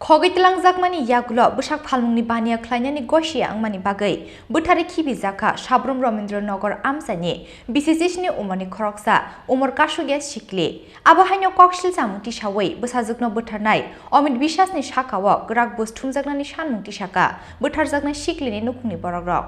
Khogwi Twlangjakmani Yakulo Bwsak Phalnani baniya Khlainani Gosiya wngmani bagwi Bwtharjakha Sabroom Nagar Amchaini BCC umorni khoroksa umor kashuge Sikli abo haino koksil samungti sawi Bwtharjakno bwtharnai Amit Biswasni sakao grak Twlangjakmani sanmungti saka Bwtharjakna Siklini nukungni borokrok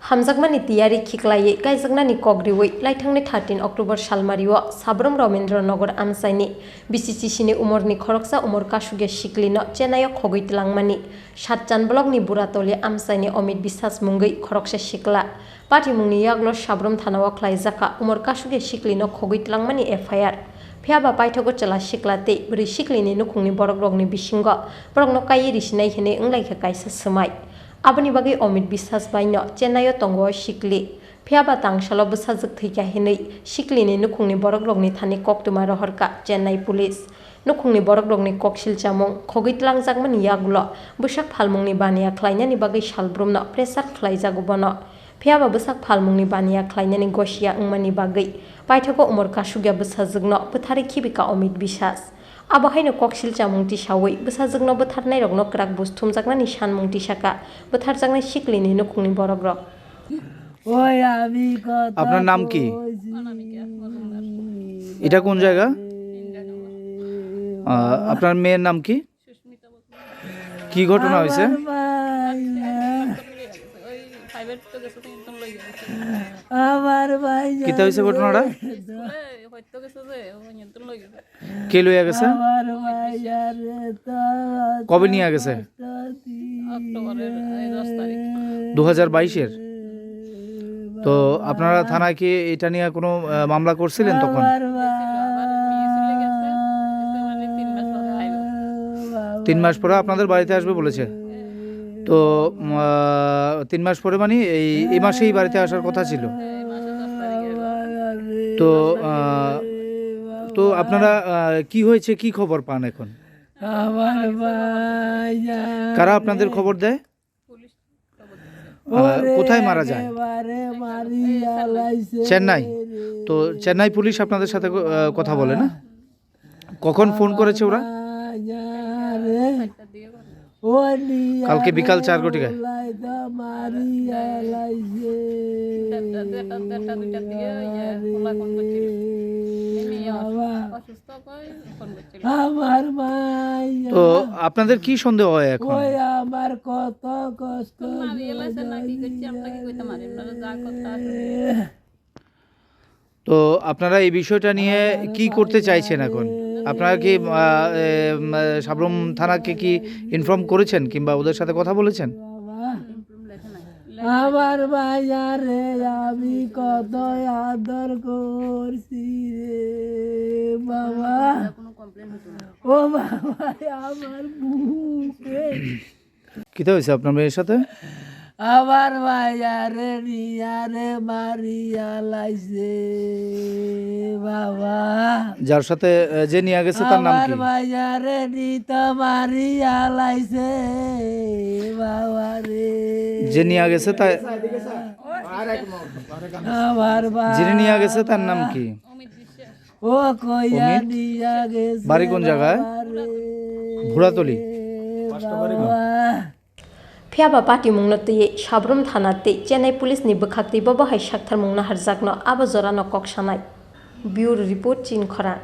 Hamjakmani tiyari khiklai kaijaknani kogriwi laithangni 13 October salmario Sabroom Nagar Amchaini BCC umorni khoroksa umor kashuge Siklino chenayo Khogwi Twlangmani Satjan blokni buratoli Amchaini Amit Biswas mungwi khoroksa Sikla Pati mungni Yakulo Sabroom thanao Twlangjakha umor kashuge Siklino Khogwi Twlangmani FIR Phiaba paithogo chala Siklate bri Siklini nukungni borokrokni bisingo borokno kai risinai hene wnglaikha kaisa smai Aboni bagi Amit Biswas baino chenayo tongo Sikli Phiaba tangsalo Bwsajak thika hinui Siklini nukungni borokrokni thani koktuma rohorka Chennai police nukungni borokrokni koksil chamung Khogwi Twlangjakmani Yakulo Bwsak phalmungni baniya khlainani bagi Sabroomno pressure khlaijago bono Phiaba Bwsak phalmungni baniya khlainani Gosiya wngmani bagi paithogo umor kashuga Bwsajakno Bwtharjakha Amit Biswas abo haino koksil chamungti sawi Bwsajakno bwtharnai rokno krak Twlangjakmani sanmungti saka Bwtharjakna Siklini nukungni borokrok আপনার নাম কি এটা কোন জায়গা আপনার মেয়ের নাম কি কি ঘটনা হয়েছে কিতা হয়েছে ঘটনাটা কে লইয়া গেছে কবে নিয়ে গেছে 2022-এর তো আপনারা থানায় কি এটা নিয়ে কোনো মামলা করছিলেন তখন 3 মাস পরে আপনাদের বাড়িতে আসবে বলেছে তো 3 মাস পরে মানে এই মাসেই বাড়িতে আসার কথা ছিল তো তো আপনারা কি হয়েছে কি খবর পান এখন কারা আপনাদের খবর দেয় কোথায় মারা যায় চেন্নাই তো চেন্নাই পুলিশ আপনাদের সাথে কথা বলে না কখন ফোন করেছে ওরা কালকে বিকাল 4 ঘটিকায় তো আপনাদের কি সন্দেহ হয় এখন তো আপনারা এই বিষয়টা নিয়ে কি করতে চাইছেন এখন আপনারা কি সাবরুম থানাকে কি ইনফর্ম করেছেন কিংবা ওদের সাথে কথা বলেছেন আমার বাজারে আমি কত আদর করছি রে বাবা ও বাবা আমার বুকে কি হয়েছে আপনার মেয়ের সাথে আমার বাজারে নিয়ারে মারিয়া লাইছে বাবা যার সাথে যে নিয়ে গেছে তার নাম কি আমার বাজারে নিত মারিয়া লাইছে বাবা রে যে নিয়ে গেছে তাই আমার যিনি নিয়ে গেছে তার নাম কি ও কইয়া নিয়া গেছে বাড়ি কোন জায়গায় Bhuratali Phiaba pati mungno tiye Sabroom thanate Chennai police ni bwkhakti bobo hai sakthar mungna harjakno abo jorano kok sanai Bureau report Chini Khorang